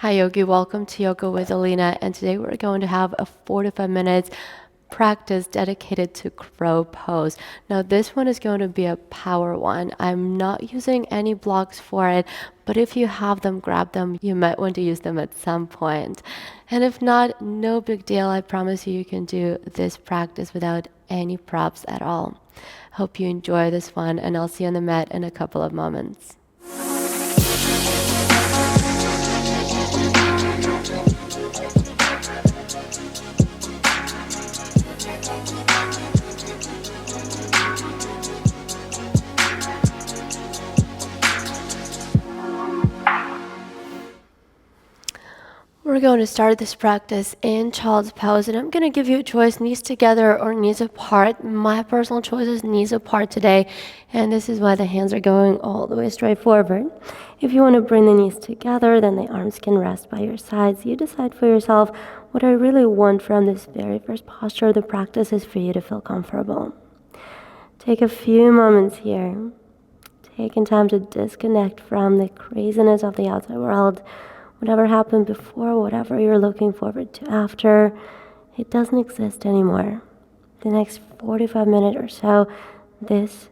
Hi Yogi, welcome to Yoga with Alina, and today we're going to have a 4 to 5 minutes practice dedicated to crow pose. Now this one is going to be a power one. I'm not using any blocks for it, but if you have them, grab them. You might want to use them at some point. And if not, no big deal. I promise you can do this practice without any props at all. Hope you enjoy this one, and I'll see you on the mat in a couple of moments. We're going to start this practice in child's pose, and I'm going to give you a choice, knees together or knees apart. My personal choice is knees apart today, and this is why the hands are going all the way straight forward. If you want to bring the knees together, then the arms can rest by your sides. You decide for yourself. What I really want from this very first posture of the practice is for you to feel comfortable. Take a few moments here, taking time to disconnect from the craziness of the outside world. Whatever happened before, whatever you're looking forward to after, it doesn't exist anymore. The next 45 minutes or so, this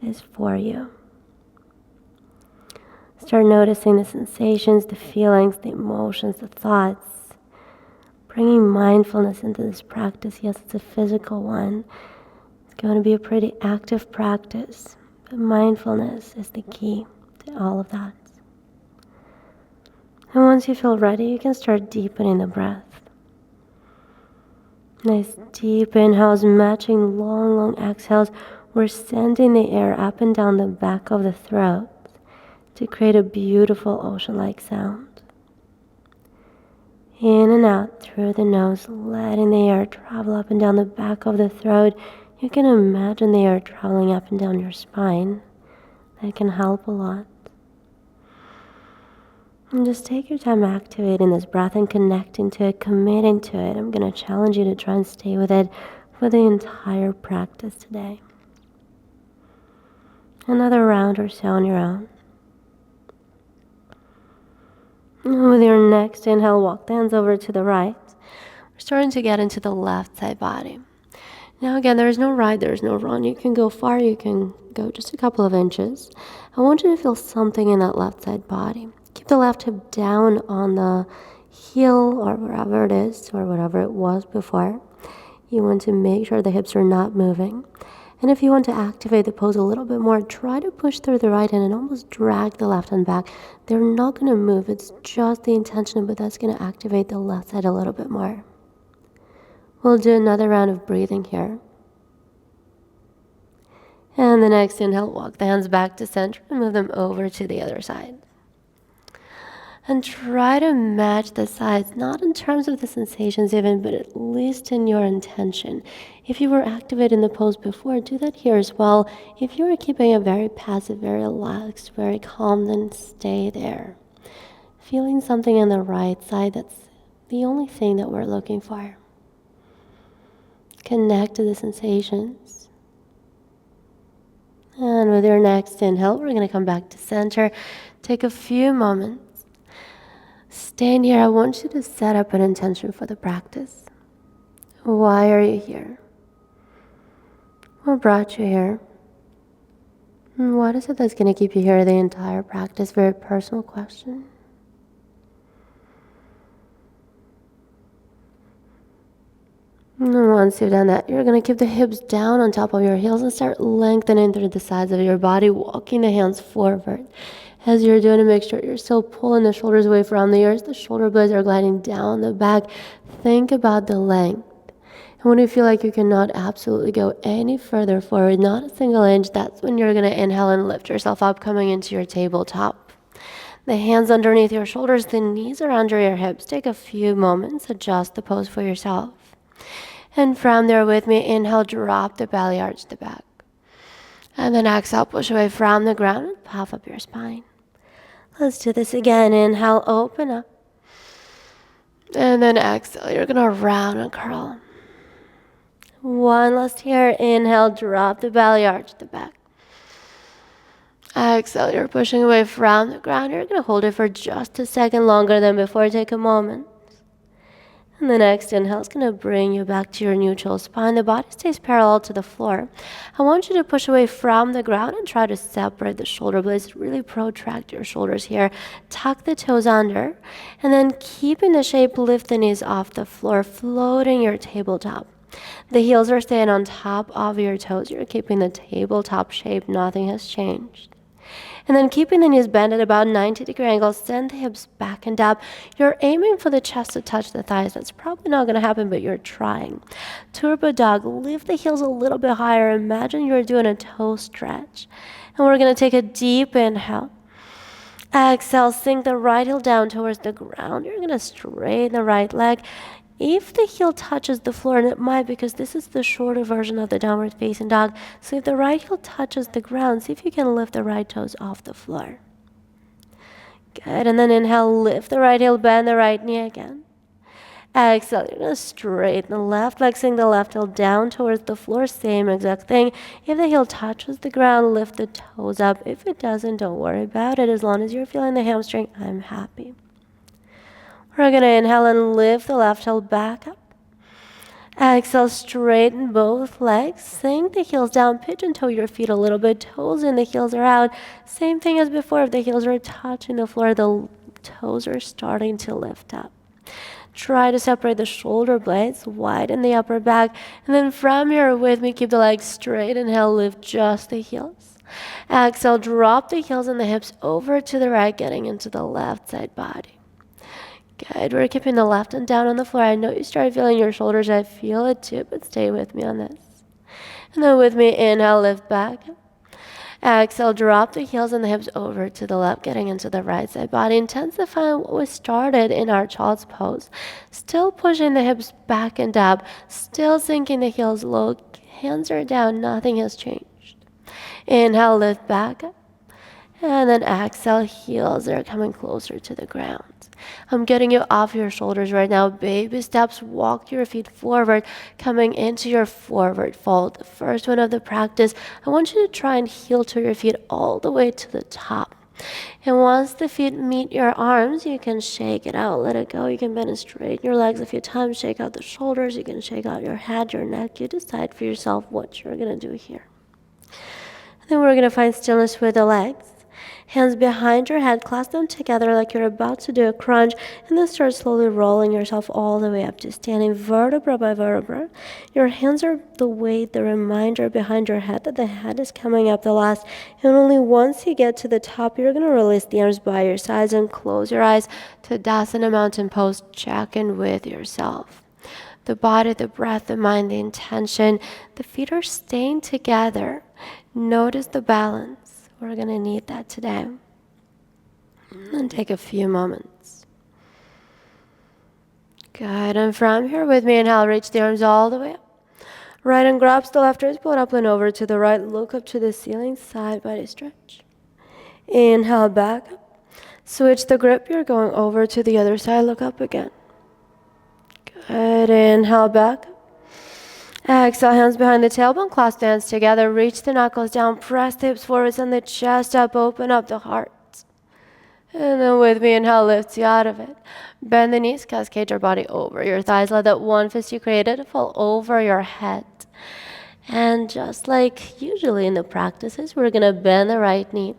is for you. Start noticing the sensations, the feelings, the emotions, the thoughts. Bringing mindfulness into this practice. Yes, it's a physical one. It's going to be a pretty active practice, but mindfulness is the key to all of that. And once you feel ready, you can start deepening the breath. Nice deep inhales matching long exhales. We're sending the air up and down the back of the throat to create a beautiful ocean-like sound. In and out through the nose, letting the air travel up and down the back of the throat. You can imagine the air traveling up and down your spine. That can help a lot. And just take your time activating this breath and connecting to it, committing to it. I'm going to challenge you to try and stay with it for the entire practice today. Another round or so on your own. And with your next inhale, walk the hands over to the right. We're starting to get into the left side body. Now again, there is no right, there is no wrong. You can go far, you can go just a couple of inches. I want you to feel something in that left side body. Keep the left hip down on the heel or wherever it is or whatever it was before. You want to make sure the hips are not moving. And if you want to activate the pose a little bit more, try to push through the right hand and almost drag the left hand back. They're not going to move. It's just the intention, but that's going to activate the left side a little bit more. We'll do another round of breathing here. And the next inhale, walk the hands back to center and move them over to the other side. And try to match the sides, not in terms of the sensations even, but at least in your intention. If you were activating the pose before, do that here as well. If you are keeping it very passive, very relaxed, very calm, then stay there. Feeling something on the right side, that's the only thing that we're looking for. Connect to the sensations. And with your next inhale, we're going to come back to center. Take a few moments. Stand here. I want you to set up an intention for the practice. Why are you here? What brought you here? And what is it that's going to keep you here the entire practice? Very personal question. And once you've done that, you're going to keep the hips down on top of your heels and start lengthening through the sides of your body, walking the hands forward. As you're doing it, make sure you're still pulling the shoulders away from the ears. The shoulder blades are gliding down the back. Think about the length. And when you feel like you cannot absolutely go any further forward, not a single inch, that's when you're going to inhale and lift yourself up, coming into your tabletop. The hands underneath your shoulders, the knees are under your hips. Take a few moments, adjust the pose for yourself. And from there with me, inhale, drop the belly, arch the back. And then exhale, push away from the ground and puff up your spine. Let's do this again. Inhale, open up. And then exhale, you're going to round and curl. One last here. Inhale, drop the belly, arch the back. Exhale, you're pushing away from the ground. You're going to hold it for just a second longer than before. Take a moment. And the next inhale is going to bring you back to your neutral spine. The body stays parallel to the floor. I want you to push away from the ground and try to separate the shoulder blades. Really protract your shoulders here. Tuck the toes under. And then keeping the shape, lift the knees off the floor, floating your tabletop. The heels are staying on top of your toes. You're keeping the tabletop shape. Nothing has changed. And then keeping the knees bent at about 90-degree angles, send the hips back and up. You're aiming for the chest to touch the thighs. That's probably not going to happen, but you're trying. Turbo dog, lift the heels a little bit higher. Imagine you're doing a toe stretch. And we're going to take a deep inhale. Exhale, sink the right heel down towards the ground. You're going to straighten the right leg. If the heel touches the floor, and it might because this is the shorter version of the downward facing dog, so if the right heel touches the ground, see if you can lift the right toes off the floor. Good, and then inhale, lift the right heel, bend the right knee again. Exhale, you're going to straighten the left leg, sink the left heel down towards the floor, same exact thing. If the heel touches the ground, lift the toes up. If it doesn't, don't worry about it. As long as you're feeling the hamstring, I'm happy. We're going to inhale and lift the left heel back up. Exhale, straighten both legs. Sink the heels down, pigeon toe your feet a little bit. Toes in, the heels are out. Same thing as before. If the heels are touching the floor, the toes are starting to lift up. Try to separate the shoulder blades, widen the upper back. And then from here with me, keep the legs straight. Inhale, lift just the heels. Exhale, drop the heels and the hips over to the right, getting into the left side body. Good. We're keeping the left hand down on the floor. I know you started feeling your shoulders. I feel it too, but stay with me on this. And then with me, inhale, lift back. Exhale, drop the heels and the hips over to the left, getting into the right side body. Intensifying what we started in our child's pose. Still pushing the hips back and up. Still sinking the heels low. Hands are down. Nothing has changed. Inhale, lift back. And then exhale, heels are coming closer to the ground. I'm getting you off your shoulders right now. Baby steps, walk your feet forward, coming into your forward fold. The first one of the practice, I want you to try and heel to your feet all the way to the top. And once the feet meet your arms, you can shake it out, let it go. You can bend and straighten your legs a few times, shake out the shoulders. You can shake out your head, your neck. You decide for yourself what you're going to do here. And then we're going to find stillness with the legs. Hands behind your head, clasp them together like you're about to do a crunch, and then start slowly rolling yourself all the way up to standing vertebra by vertebra. Your hands are the weight, the reminder behind your head that the head is coming up the last, and only once you get to the top, you're going to release the arms by your sides and close your eyes to Tadasana Mountain Pose. Check in with yourself. The body, the breath, the mind, the intention, the feet are staying together. Notice the balance. We're going to need that today. And take a few moments. Good. And from here with me, inhale, reach the arms all the way up. Right hand grabs the left wrist, pull it up and over to the right. Look up to the ceiling, side body stretch. Inhale, back up. Switch the grip. You're going over to the other side. Look up again. Good. Inhale, back up. Exhale, hands behind the tailbone, clasp the hands together, reach the knuckles down, press the hips forward, send the chest up, open up the heart. And then with me, inhale, lift you out of it. Bend the knees, cascade your body over your thighs, let that one fist you created fall over your head. And just like usually in the practices, we're going to bend the right knee.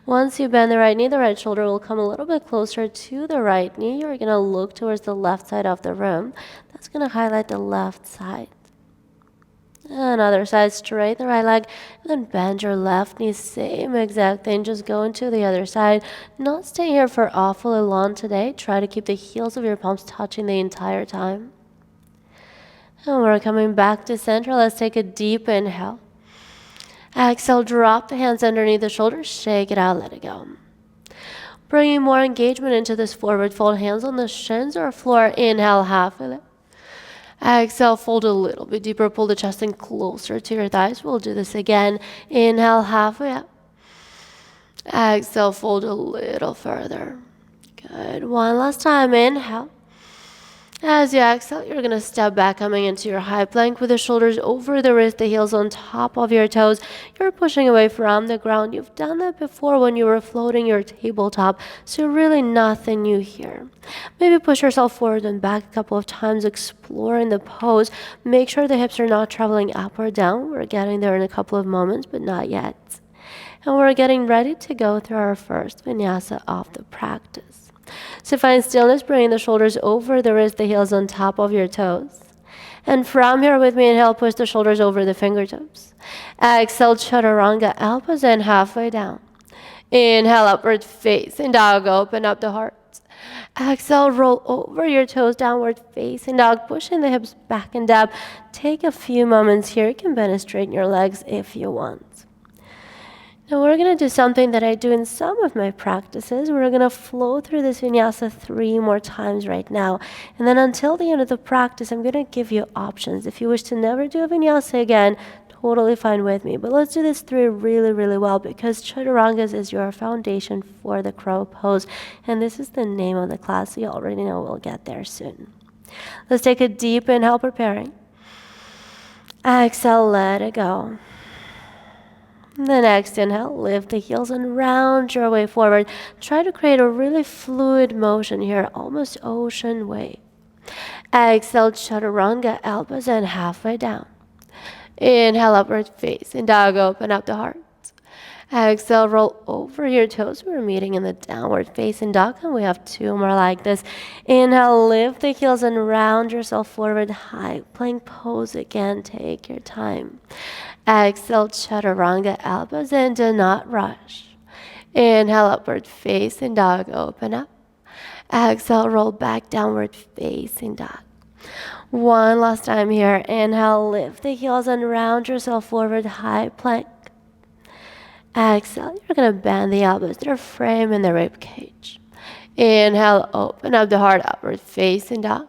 Once you bend the right knee, the right shoulder will come a little bit closer to the right knee. You're going to look towards the left side of the room. That's going to highlight the left side. Another side, straight the right leg, and then bend your left knee, same exact thing, just go into the other side. Not stay here for awfully long today. Try to keep the heels of your palms touching the entire time. And we're coming back to center. Let's take a deep inhale. Exhale, drop the hands underneath the shoulders, shake it out, let it go. Bringing more engagement into this forward fold, hands on the shins or floor. Inhale, halfway lift. Exhale, fold a little bit deeper, pull the chest in closer to your thighs. We'll do this again. Inhale, halfway up. Exhale, fold a little further. Good. One last time. Inhale. As you exhale, you're going to step back, coming into your high plank with the shoulders over the wrist, the heels on top of your toes. You're pushing away from the ground. You've done that before when you were floating your tabletop, so really nothing new here. Maybe push yourself forward and back a couple of times, exploring the pose. Make sure the hips are not traveling up or down. We're getting there in a couple of moments, but not yet. And we're getting ready to go through our first vinyasa of the practice. So find stillness, bringing the shoulders over the wrist, the heels on top of your toes. And from here with me, inhale, push the shoulders over the fingertips. Exhale, chaturanga, elbows in halfway down. Inhale, upward facing dog, open up the heart. Exhale, roll over your toes, downward facing dog, pushing the hips back and up. Take a few moments here. You can bend and straighten your legs if you want. Now we're going to do something that I do in some of my practices. We're going to flow through this vinyasa 3 more times right now. And then until the end of the practice, I'm going to give you options. If you wish to never do a vinyasa again, totally fine with me. But let's do this 3 really, really well, because chaturangas is your foundation for the crow pose. And this is the name of the class, so you already know we'll get there soon. Let's take a deep inhale, preparing. Exhale, let it go. The next inhale, lift the heels and round your way forward. Try to create a really fluid motion here, almost ocean wave. Exhale, chaturanga, elbows in halfway down. Inhale, upward facing dog, open up the heart. Exhale, roll over your toes. We're meeting in the downward facing dog, and we have 2 more like this. Inhale, lift the heels and round yourself forward, high plank pose again. Take your time. Exhale, chaturanga, elbows in, do not rush. Inhale, upward facing dog, open up. Exhale, roll back, downward facing dog. One last time here. Inhale, lift the heels and round yourself forward, high plank. Exhale, you're going to bend the elbows. They're framing the rib cage. Inhale, open up the heart, upward facing dog.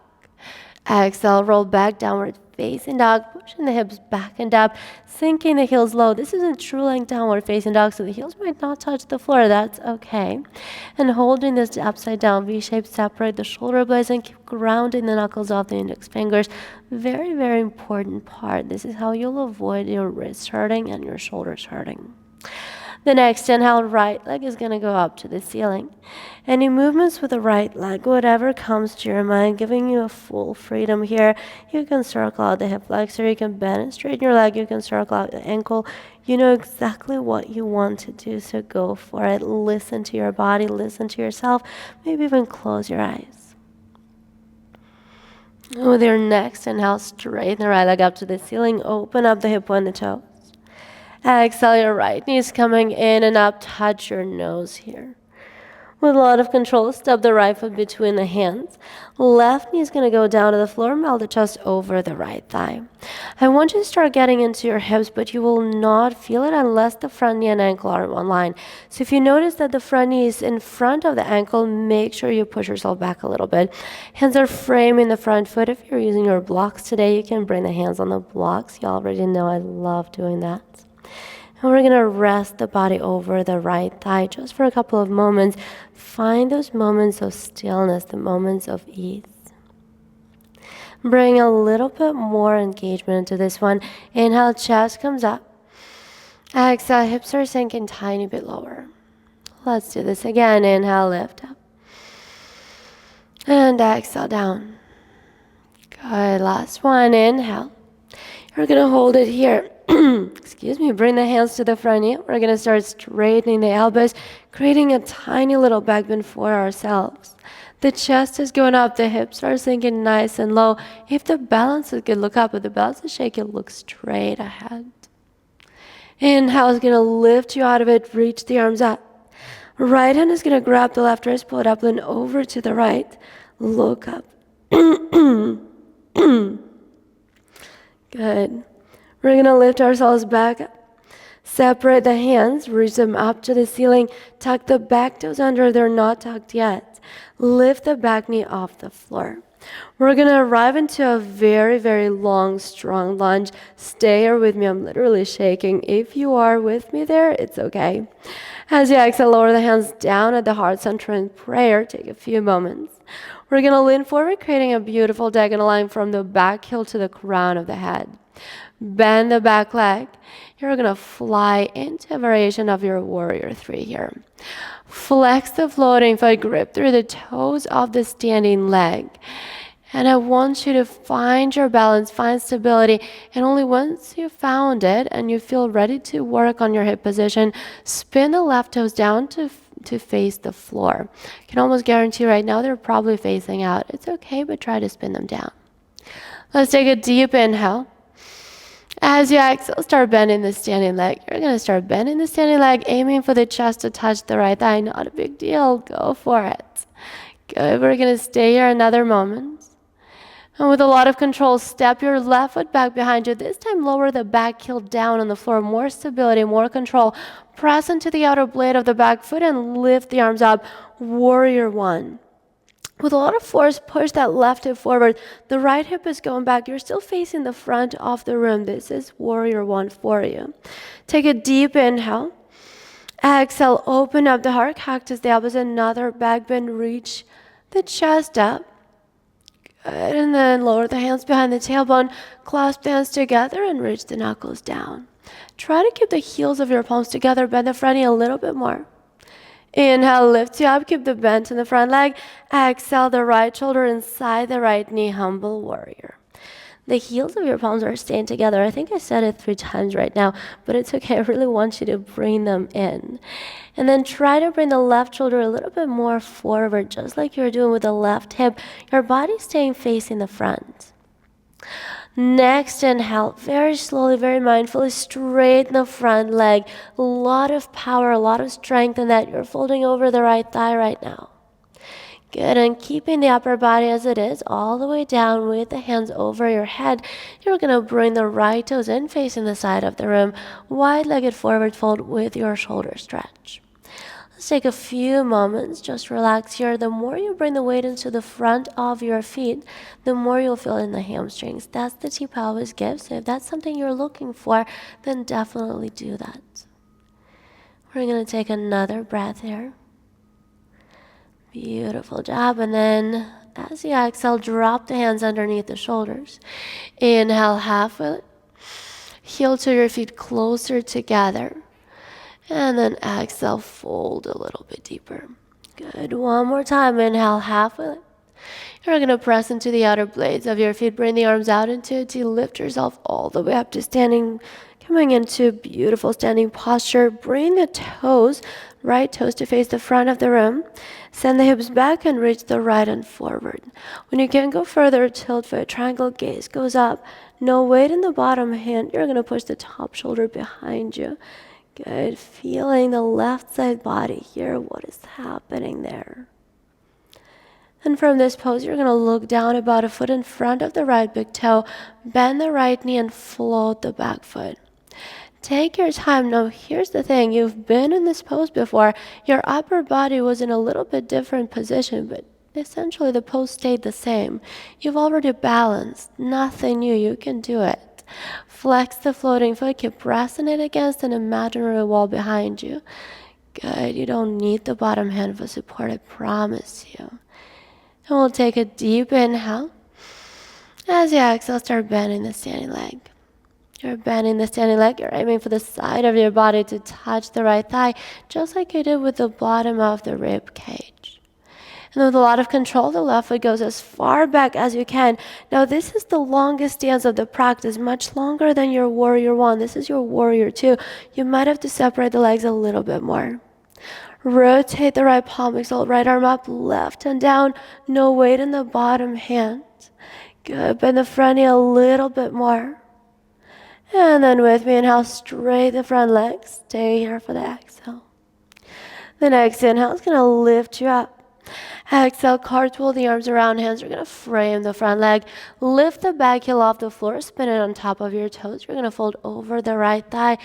Exhale, roll back, downward facing dog, pushing the hips back and up, sinking the heels low. This isn't true length downward facing dog, so the heels might not touch the floor. That's okay. And holding this upside down V shape, separate the shoulder blades and keep grounding the knuckles off the index fingers. Very, very important part. This is how you'll avoid your wrists hurting and your shoulders hurting. The next inhale, right leg is going to go up to the ceiling. Any movements with the right leg, whatever comes to your mind, giving you a full freedom here. You can circle out the hip flexor, you can bend and straighten your leg, you can circle out the ankle. You know exactly what you want to do, so go for it. Listen to your body, listen to yourself, maybe even close your eyes. With your next inhale, straighten the right leg up to the ceiling, open up the hip pointed toe. Exhale, your right knee's coming in and up. Touch your nose here. With a lot of control, step the right foot between the hands. Left knee is going to go down to the floor, melt the chest over the right thigh. I want you to start getting into your hips, but you will not feel it unless the front knee and ankle are in one line. So if you notice that the front knee is in front of the ankle, make sure you push yourself back a little bit. Hands are framing the front foot. If you're using your blocks today, you can bring the hands on the blocks. You already know I love doing that. And we're going to rest the body over the right thigh just for a couple of moments. Find those moments of stillness, the moments of ease. Bring a little bit more engagement into this one. Inhale, chest comes up. Exhale, hips are sinking tiny bit lower. Let's do this again. Inhale, lift up. And exhale, down. Good. Last one. Inhale. You're going to hold it here. Excuse me, bring the hands to the front knee. We're going to start straightening the elbows, creating a tiny little back bend for ourselves. The chest is going up, the hips are sinking nice and low. If the balance is good, look up. If the balance is shaky, look straight ahead. Inhale is going to lift you out of it, reach the arms up. Right hand is going to grab the left wrist, pull it up and over to the right. Look up. Good. We're going to lift ourselves back up. Separate the hands, reach them up to the ceiling. Tuck the back toes under, they're not tucked yet. Lift the back knee off the floor. We're going to arrive into a very, very long, strong lunge. Stay here with me. I'm literally shaking. If you are with me there, it's okay. As you exhale, lower the hands down at the heart center in prayer. Take a few moments. We're going to lean forward, creating a beautiful diagonal line from the back heel to the crown of the head. Bend the back leg. You're going to fly into a variation of your warrior three here. Flex the floating foot, grip through the toes of the standing leg. And I want you to find your balance, find stability, and only once you found it and you feel ready to work on your hip position, spin the left toes down to face the floor. I can almost guarantee right now they're probably facing out. It's okay, but try to spin them down. Let's take a deep inhale. As you exhale, start bending the standing leg. You're going to start bending the standing leg, aiming for the chest to touch the right thigh. Not a big deal. Go for it. Good. We're going to stay here another moment. And with a lot of control, step your left foot back behind you. This time, lower the back heel down on the floor. More stability, more control. Press into the outer blade of the back foot and lift the arms up. Warrior one. With a lot of force, push that left hip forward. The right hip is going back. You're still facing the front of the room. This is warrior one for you. Take a deep inhale. Exhale, open up the heart. Cactus the opposite. Another back bend. Reach the chest up. Good. And then lower the hands behind the tailbone. Clasp the hands together and reach the knuckles down. Try to keep the heels of your palms together. Bend the front knee a little bit more. Inhale, lift you up, keep the bend in the front leg. Exhale, the right shoulder inside the right knee, humble warrior. The heels of your palms are staying together. I think I said it 3 times right now, but it's okay. I really want you to bring them in. And then try to bring the left shoulder a little bit more forward, just like you're doing with the left hip. Your body staying facing the front. Next inhale, very slowly, very mindfully, straighten the front leg. A lot of power, a lot of strength in that. You're folding over the right thigh right now. Good, and keeping the upper body as it is, all the way down with the hands over your head. You're going to bring the right toes in, facing the side of the room. Wide-legged forward fold with your shoulder stretch. Let's take a few moments, just relax here. The more you bring the weight into the front of your feet, the more you'll feel in the hamstrings. That's the tip I always give, so if that's something you're looking for, then definitely do that. We're going to take another breath here. Beautiful job, and then as you exhale, drop the hands underneath the shoulders. Inhale, halfway, heel to your feet closer together. And then exhale, fold a little bit deeper. Good. One more time. Inhale, halfway. You're going to press into the outer blades of your feet. Bring the arms out into a T. Lift yourself all the way up to standing. Coming into beautiful standing posture. Bring the toes, right toes to face the front of the room. Send the hips back and reach the right hand forward. When you can go further, tilt foot, triangle gaze goes up. No weight in the bottom hand. You're going to push the top shoulder behind you. Good. Feeling the left side body here. What is happening there? And from this pose, you're going to look down about a foot in front of the right big toe. Bend the right knee and float the back foot. Take your time. Now, here's the thing. You've been in this pose before. Your upper body was in a little bit different position, but essentially the pose stayed the same. You've already balanced. Nothing new. You can do it. Flex the floating foot, keep pressing it against an imaginary wall behind you. Good, you don't need the bottom hand for support, I promise you. And we'll take a deep inhale. As you exhale, start bending the standing leg. You're bending the standing leg, you're aiming for the side of your body to touch the right thigh, just like you did with the bottom of the rib cage. And with a lot of control, the left foot goes as far back as you can. Now, this is the longest stance of the practice, much longer than your warrior one. This is your warrior two. You might have to separate the legs a little bit more. Rotate the right palm, exalt right arm up, left hand down. No weight in the bottom hand. Good. Bend the front knee a little bit more. And then with me, inhale, straight the front leg. Stay here for the exhale. The next inhale is going to lift you up. Exhale, cartwheel the arms around, hands are going to frame the front leg. Lift the back heel off the floor, spin it on top of your toes. You're going to fold over the right thigh.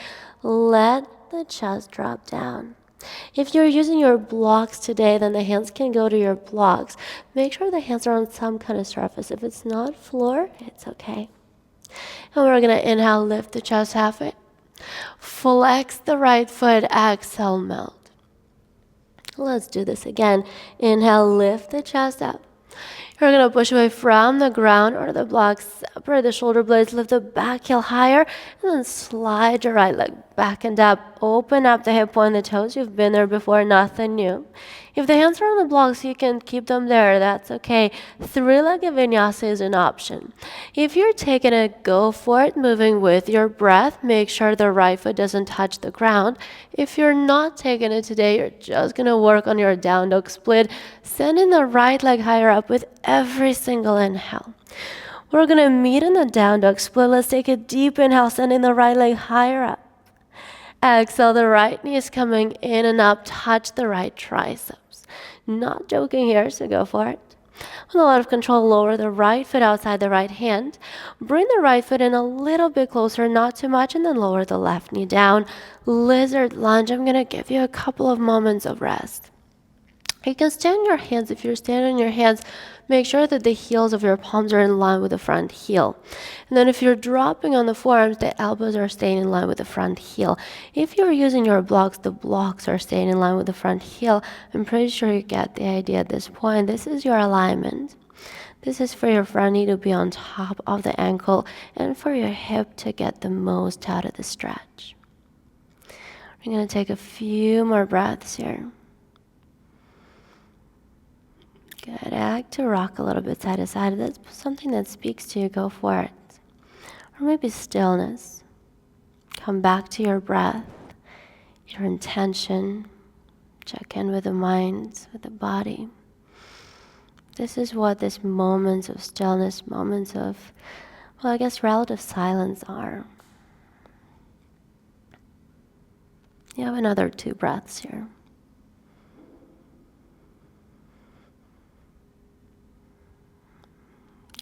Let the chest drop down. If you're using your blocks today, then the hands can go to your blocks. Make sure the hands are on some kind of surface. If it's not floor, it's okay. And we're going to inhale, lift the chest halfway. Flex the right foot, exhale, melt. Let's do this again. Inhale, lift the chest up. You're going to push away from the ground or the blocks. Separate the shoulder blades, lift the back heel higher, and then slide your right leg back and up. Open up the hip, point the toes. You've been there before, nothing new. If the hands are on the blocks, you can keep them there. That's okay. Three-legged vinyasa is an option. If you're taking it, go for it, moving with your breath. Make sure the right foot doesn't touch the ground. If you're not taking it today, you're just going to work on your down dog split, sending the right leg higher up with every single inhale. We're going to meet in the down dog split. Let's take a deep inhale, sending the right leg higher up. Exhale, the right knee is coming in and up. Touch the right triceps. Not joking here, so go for it. With a lot of control, lower the right foot outside the right hand. Bring the right foot in a little bit closer, not too much, and then lower the left knee down. Lizard lunge. I'm going to give you a couple of moments of rest. You can stand on your hands. If you're standing on your hands, make sure that the heels of your palms are in line with the front heel. And then if you're dropping on the forearms, the elbows are staying in line with the front heel. If you're using your blocks, the blocks are staying in line with the front heel. I'm pretty sure you get the idea at this point. This is your alignment. This is for your front knee to be on top of the ankle and for your hip to get the most out of the stretch. We're going to take a few more breaths here. Good. I like to rock a little bit side to side. If that's something that speaks to you, go for it. Or maybe stillness. Come back to your breath, your intention. Check in with the mind, with the body. This is what these moments of stillness, moments of, well, I guess relative silence are. You have another 2 breaths here.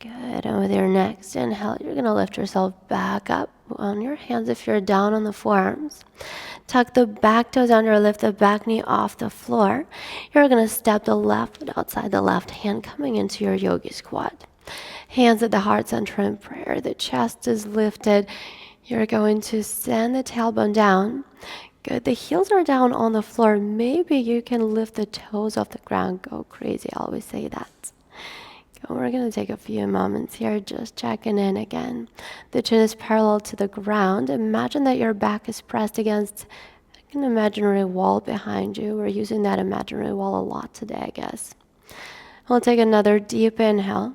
Good, and with your next inhale, you're going to lift yourself back up on your hands if you're down on the forearms. Tuck the back toes under, lift the back knee off the floor. You're going to step the left foot outside the left hand, coming into your yogi squat. Hands at the heart center in prayer. The chest is lifted. You're going to send the tailbone down. Good, the heels are down on the floor. Maybe you can lift the toes off the ground. Go crazy, I always say that. We're going to take a few moments here, just checking in again. The chin is parallel to the ground. Imagine that your back is pressed against an imaginary wall behind you. We're using that imaginary wall a lot today, I guess. We'll take another deep inhale.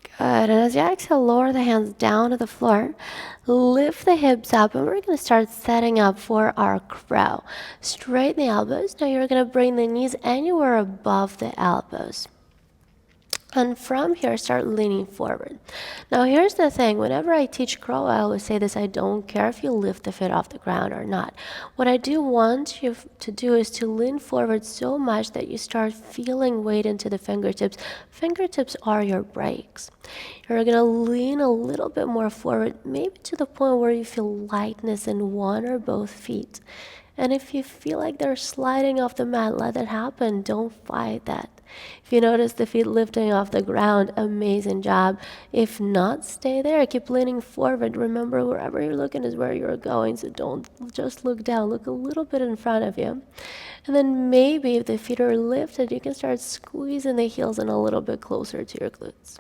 Good, and as you exhale, lower the hands down to the floor. Lift the hips up, and we're going to start setting up for our crow. Straighten the elbows. Now you're going to bring the knees anywhere above the elbows. And from here, start leaning forward. Now, here's the thing. Whenever I teach crow, I always say this. I don't care if you lift the foot off the ground or not. What I do want you to do is to lean forward so much that you start feeling weight into the fingertips. Fingertips are your brakes. You're going to lean a little bit more forward, maybe to the point where you feel lightness in one or both feet. And if you feel like they're sliding off the mat, let that happen. Don't fight that. If you notice the feet lifting off the ground, amazing job. If not, stay there. Keep leaning forward. Remember, wherever you're looking is where you're going, so don't just look down. Look a little bit in front of you. And then maybe if the feet are lifted, you can start squeezing the heels in a little bit closer to your glutes.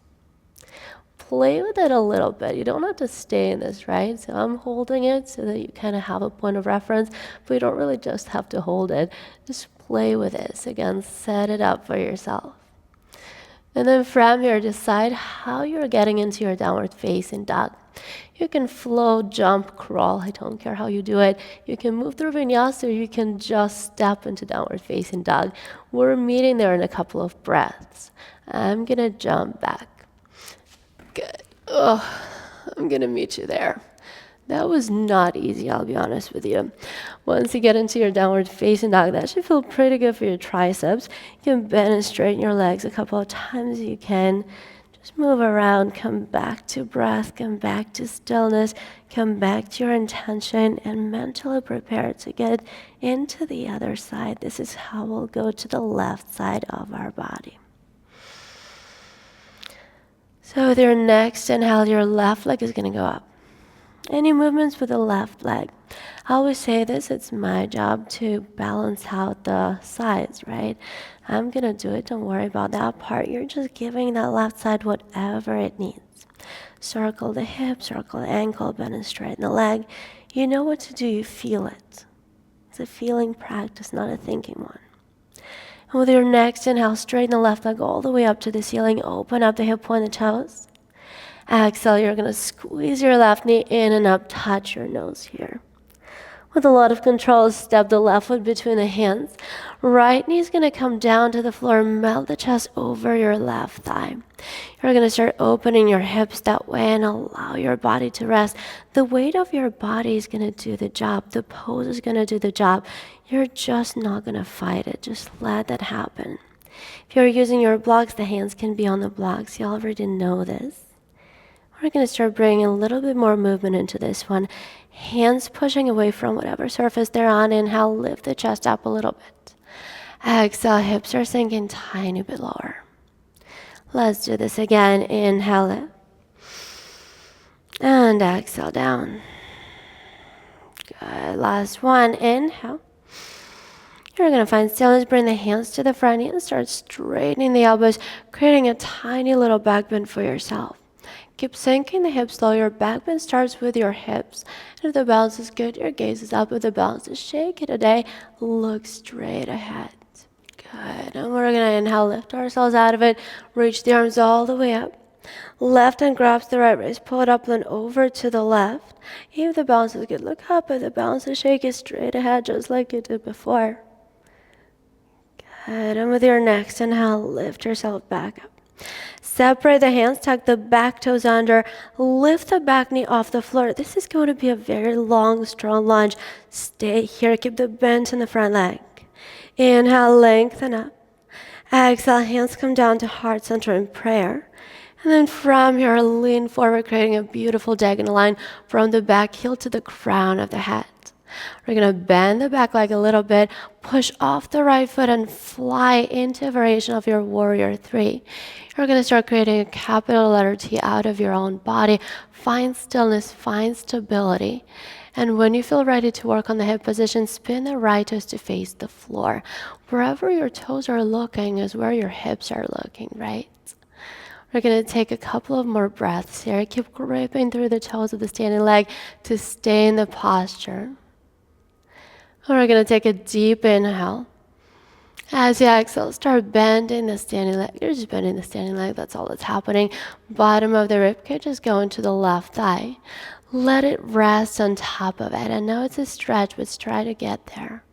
Play with it a little bit. You don't have to stay in this, right? So I'm holding it so that you kind of have a point of reference, but you don't really just have to hold it. Just play with this. Again, set it up for yourself. And then from here, decide how you're getting into your downward facing dog. You can flow, jump, crawl. I don't care how you do it. You can move through vinyasa, or you can just step into downward facing dog. We're meeting there in a couple of breaths. I'm going to jump back. Good. Oh, I'm going to meet you there. That was not easy, I'll be honest with you. Once you get into your downward facing dog, that should feel pretty good for your triceps. You can bend and straighten your legs a couple of times. You can Just move around, come back to breath, come back to stillness, come back to your intention, and mentally prepare to get into the other side. This is how we'll go to the left side of our body. So with your next inhale, your left leg is going to go up. Any movements with the left leg? I always say this, it's my job to balance out the sides, right? I'm going to do it. Don't worry about that part. You're just giving that left side whatever it needs. Circle the hip, circle the ankle, bend and straighten the leg. You know what to do. You feel it. It's a feeling practice, not a thinking one. And with your next inhale, straighten the left leg all the way up to the ceiling. Open up the hip, point the toes. Exhale, you're going to squeeze your left knee in and up, touch your nose here. With a lot of control, step the left foot between the hands. Right knee is going to come down to the floor, melt the chest over your left thigh. You're going to start opening your hips that way and allow your body to rest. The weight of your body is going to do the job. The pose is going to do the job. You're just not going to fight it. Just let that happen. If you're using your blocks, the hands can be on the blocks. You already know this. We're going to start bringing a little bit more movement into this one. Hands pushing away from whatever surface they're on. Inhale, lift the chest up a little bit. Exhale, hips are sinking tiny bit lower. Let's do this again. Inhale it. And exhale down. Good. Last one. Inhale. You're going to find stillness. Bring the hands to the front and start straightening the elbows, creating a tiny little back bend for yourself. Keep sinking the hips low. Your back bend starts with your hips. And if the balance is good, your gaze is up. If the balance is shaky today, look straight ahead. Good. And we're going to inhale, lift ourselves out of it. Reach the arms all the way up. Left hand grabs the right wrist. Pull it up and over to the left. If the balance is good, look up. If the balance is shaky, straight ahead, just like you did before. Good. And with your next inhale, lift yourself back up. Separate the hands, tuck the back toes under, lift the back knee off the floor. This is going to be a very long, strong lunge. Stay here, keep the bend in the front leg. Inhale, lengthen up. Exhale, hands come down to heart center in prayer. And then from here, lean forward, creating a beautiful diagonal line from the back heel to the crown of the head. We're going to bend the back leg a little bit, push off the right foot and fly into a variation of your warrior 3. You're going to start creating a capital letter T out of your own body. Find stillness, find stability. And when you feel ready to work on the hip position, spin the right toes to face the floor. Wherever your toes are looking is where your hips are looking, right? We're going to take a couple of more breaths here. Keep gripping through the toes of the standing leg to stay in the posture. And we're going to take a deep inhale. As you exhale, start bending the standing leg. You're just bending the standing leg. That's all that's happening. Bottom of the ribcage is going to the left thigh. Let it rest on top of it. I know it's a stretch, but try to get there.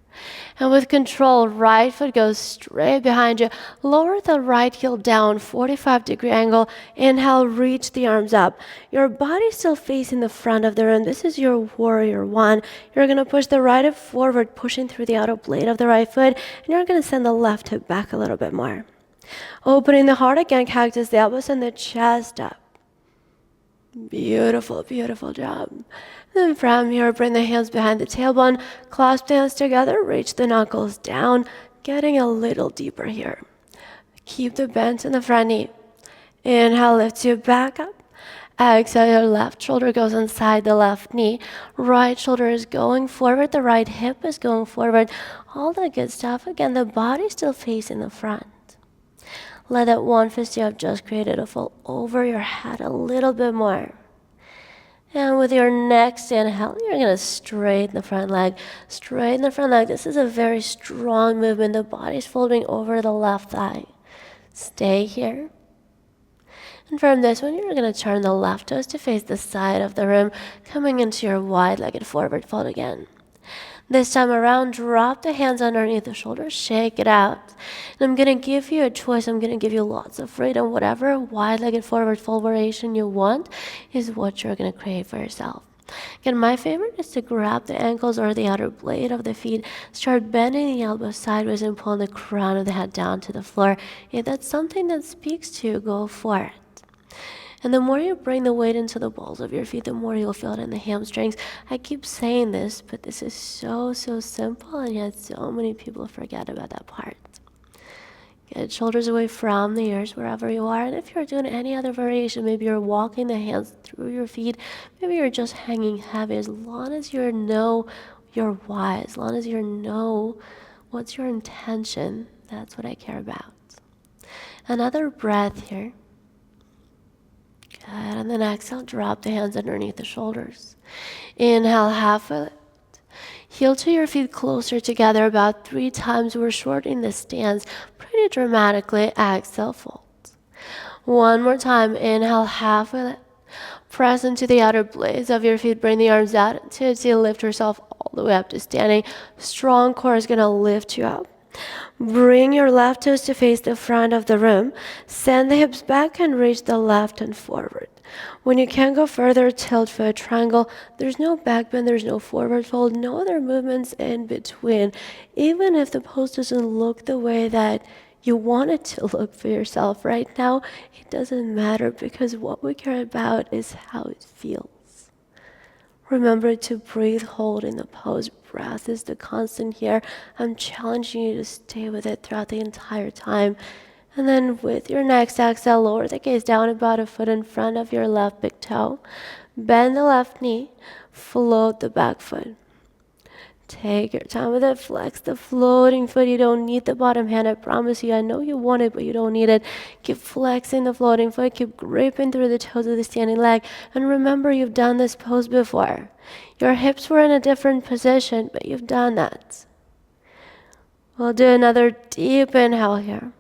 And with control, right foot goes straight behind you. Lower the right heel down, 45-degree angle. Inhale, reach the arms up. Your body's still facing the front of the room. This is your warrior 1. You're going to push the right hip forward, pushing through the outer blade of the right foot. And you're going to send the left hip back a little bit more. Opening the heart again, cactus, the elbows and the chest up. Beautiful, beautiful job. Then from here, bring the hands behind the tailbone, clasp the hands together, reach the knuckles down, getting a little deeper here. Keep the bend in the front knee. Inhale, lift you back up. Exhale, your left shoulder goes inside the left knee. Right shoulder is going forward, the right hip is going forward. All that good stuff. Again, the body's still facing the front. Let that one fist you have just created fall over your head a little bit more. And with your next inhale, you're going to straighten the front leg. Straighten the front leg. This is a very strong movement. The body's folding over the left thigh. Stay here. And from this one, you're going to turn the left toes to face the side of the room, coming into your wide-legged forward fold again. This time around, drop the hands underneath the shoulders, shake it out. And I'm going to give you a choice. I'm going to give you lots of freedom. Whatever wide-legged forward fold variation you want is what you're going to create for yourself. Again, my favorite is to grab the ankles or the outer blade of the feet, start bending the elbows sideways and pulling the crown of the head down to the floor. If that's something that speaks to you, go for it. And the more you bring the weight into the balls of your feet, the more you'll feel it in the hamstrings. I keep saying this, but this is so simple, and yet so many people forget about that part. Get shoulders away from the ears wherever you are. And if you're doing any other variation, maybe you're walking the hands through your feet, maybe you're just hanging heavy, as long as you know your why, as long as you know what's your intention, that's what I care about. Another breath here. Good, and then exhale, drop the hands underneath the shoulders. Inhale, half a lift. Heel to your feet closer together about 3 times. We're shortening the stance pretty dramatically. Exhale, fold. One more time. Inhale, half a lift. Press into the outer blades of your feet. Bring the arms out until lift yourself all the way up to standing. Strong core is going to lift you up. Bring your left toes to face the front of the room. Send the hips back and reach the left hand forward. When you can't go further, tilt for a triangle. There's no back bend, there's no forward fold, no other movements in between. Even if the pose doesn't look the way that you want it to look for yourself right now, it doesn't matter, because what we care about is how it feels. Remember to breathe, hold in the pose. Breath is the constant here. I'm challenging you to stay with it throughout the entire time. And then with your next exhale, lower the gaze down about a foot in front of your left big toe. Bend the left knee, float the back foot. Take your time with it. Flex the floating foot. You don't need the bottom hand, I promise you. I know you want it, but you don't need it. Keep flexing the floating foot. Keep gripping through the toes of the standing leg. And remember, you've done this pose before. Your hips were in a different position, but you've done that. We'll do another deep inhale here.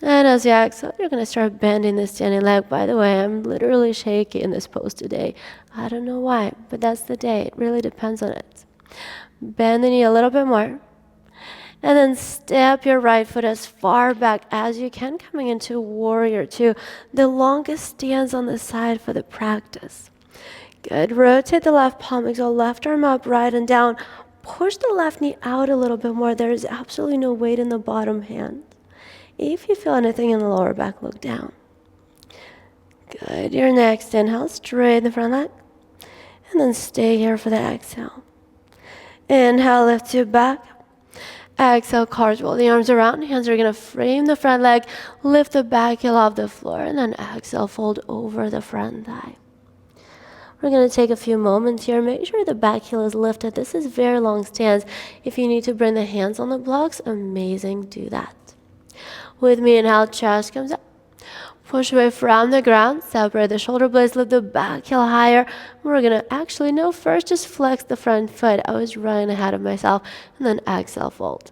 And as you exhale, you're going to start bending the standing leg. By the way, I'm literally shaky in this pose today. I don't know why, but that's the day. It really depends on it. Bend the knee a little bit more. And then step your right foot as far back as you can, coming into Warrior Two, the longest stance on the side for the practice. Good. Rotate the left palm, exhale, left arm up, right and down. Push the left knee out a little bit more. There is absolutely no weight in the bottom hand. If you feel anything in the lower back, look down. Good. Your next inhale, straighten the front leg. And then stay here for the exhale. Inhale, lift your back. Exhale, cartwheel the arms around. Hands are going to frame the front leg. Lift the back heel off the floor. And then exhale, fold over the front thigh. We're going to take a few moments here. Make sure the back heel is lifted. This is very long stance. If you need to bring the hands on the blocks, amazing, do that. With me, inhale, chest comes up. Push away from the ground. Separate the shoulder blades. Lift the back heel higher. We're going to actually, no, first just flex the front foot. I was running ahead of myself. And then exhale, fold.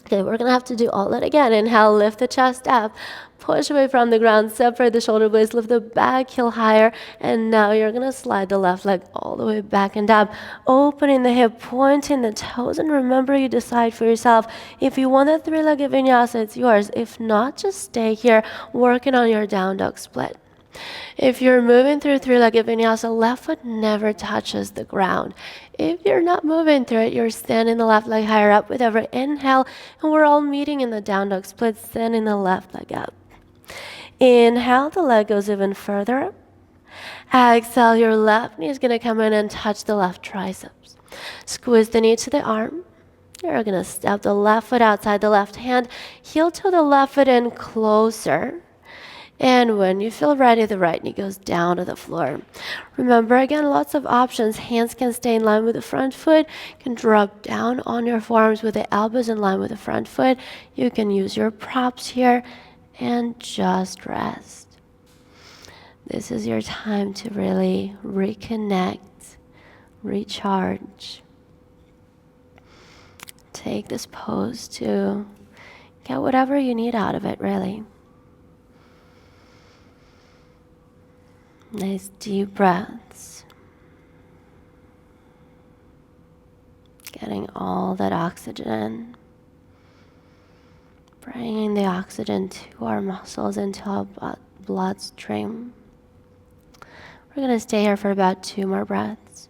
Okay, we're going to have to do all that again. Inhale, lift the chest up. Push away from the ground. Separate the shoulder blades. Lift the back heel higher. And now you're going to slide the left leg all the way back and down. Opening the hip, pointing the toes. And remember, you decide for yourself. If you want a 3-legged vinyasa, it's yours. If not, just stay here working on your down dog split. If you're moving through 3-legged vinyasa, left foot never touches the ground. If you're not moving through it, you're standing the left leg higher up with every inhale, and we're all meeting in the down dog split, standing the left leg up. Inhale, the leg goes even further up. Exhale, your left knee is going to come in and touch the left triceps. Squeeze the knee to the arm. You're going to step the left foot outside the left hand, heel to the left foot in closer. And when you feel ready, the right knee goes down to the floor. Remember, again, lots of options. Hands can stay in line with the front foot. You can drop down on your forearms with the elbows in line with the front foot. You can use your props here and just rest. This is your time to really reconnect, recharge. Take this pose to get whatever you need out of it, really. Nice deep breaths. Getting all that oxygen in. Bringing the oxygen to our muscles, into our bloodstream. We're going to stay here for about 2 more breaths.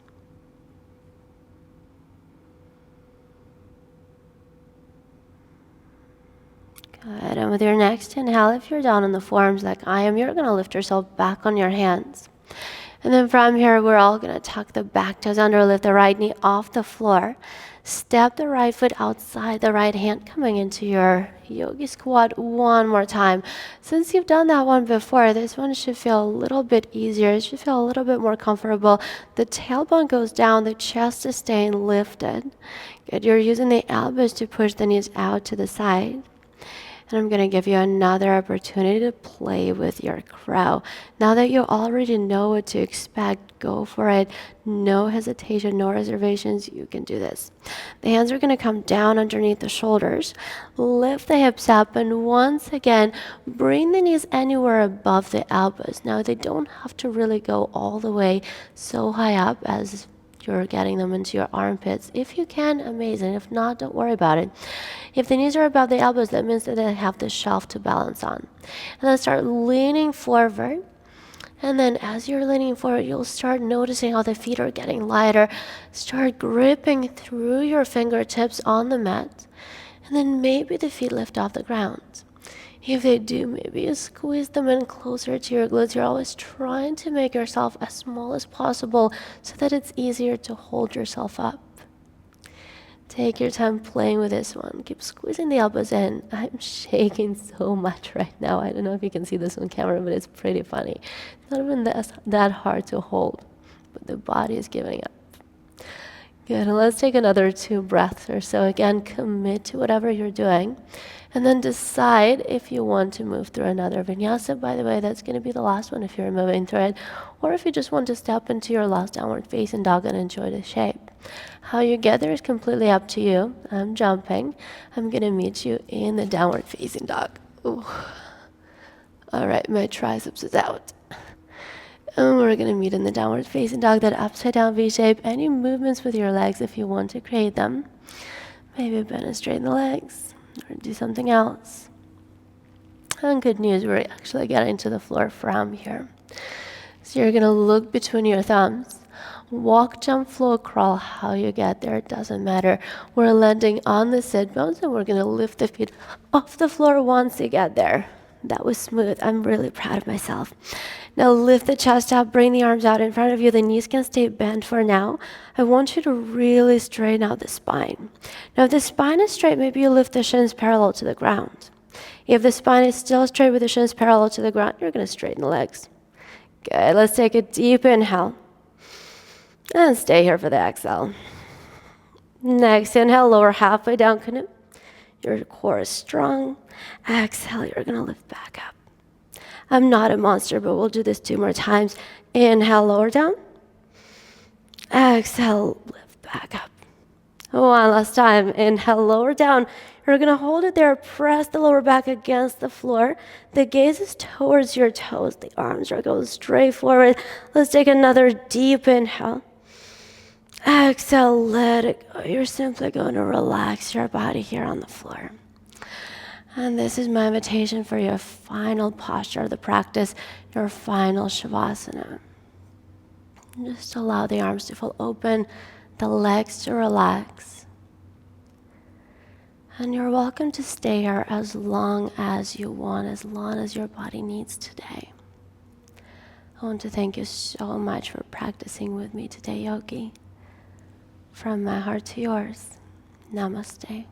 Good. And with your next inhale, if you're down on the forearms like I am, you're going to lift yourself back on your hands. And then from here, we're all going to tuck the back toes under, lift the right knee off the floor. Step the right foot outside the right hand, coming into your yogi squat one more time. Since you've done that one before, this one should feel a little bit easier. It should feel a little bit more comfortable. The tailbone goes down, the chest is staying lifted. Good. You're using the elbows to push the knees out to the side. And I'm going to give you another opportunity to play with your crow. Now that you already know what to expect, go for it. No hesitation, no reservations. You can do this. The hands are going to come down underneath the shoulders. Lift the hips up, and once again, bring the knees anywhere above the elbows. Now, they don't have to really go all the way so high up as you're getting them into your armpits. If you can, amazing. If not, don't worry about it. If the knees are above the elbows, that means that they have the shelf to balance on. And then start leaning forward. And then as you're leaning forward, you'll start noticing how the feet are getting lighter. Start gripping through your fingertips on the mat. And then maybe the feet lift off the ground. If they do, maybe you squeeze them in closer to your glutes. You're always trying to make yourself as small as possible so that it's easier to hold yourself up. Take your time playing with this one. Keep squeezing the elbows in. I'm shaking so much right now. I don't know if you can see this on camera, but it's pretty funny. It's not even that hard to hold, but the body is giving up. Good, and let's take another 2 breaths or so. Again, commit to whatever you're doing. And then decide if you want to move through another vinyasa. By the way, that's going to be the last one if you're moving through it. Or if you just want to step into your last downward facing dog and enjoy the shape. How you get there is completely up to you. I'm jumping. I'm going to meet you in the downward facing dog. Ooh. All right, my triceps is out. And we're going to meet in the downward facing dog, that upside down V shape. Any movements with your legs if you want to create them. Maybe bend and straighten the legs, or do something else. And good news, we're actually getting to the floor from here. So you're going to look between your thumbs. Walk, jump, flow, crawl. How you get there, it doesn't matter. We're landing on the sit bones, and we're going to lift the feet off the floor once you get there. That was smooth. I'm really proud of myself. Now lift the chest up, bring the arms out in front of you. The knees can stay bent for now. I want you to really straighten out the spine. Now if the spine is straight, maybe you lift the shins parallel to the ground. If the spine is still straight with the shins parallel to the ground, you're going to straighten the legs. Good. Let's take a deep inhale. And stay here for the exhale. Next inhale, lower halfway down canoe. Your core is strong. Exhale, you're going to lift back up. I'm not a monster, but we'll do this 2 more times. Inhale, lower down. Exhale, lift back up. One last time. Inhale, lower down. You're going to hold it there. Press the lower back against the floor. The gaze is towards your toes. The arms are going straight forward. Let's take another deep inhale. Exhale, let it go. You're simply going to relax your body here on the floor. And this is my invitation for your final posture of the practice, your final Shavasana. Just allow the arms to fall open, the legs to relax. And you're welcome to stay here as long as you want, as long as your body needs today. I want to thank you so much for practicing with me today, Yogi. From my heart to yours, Namaste.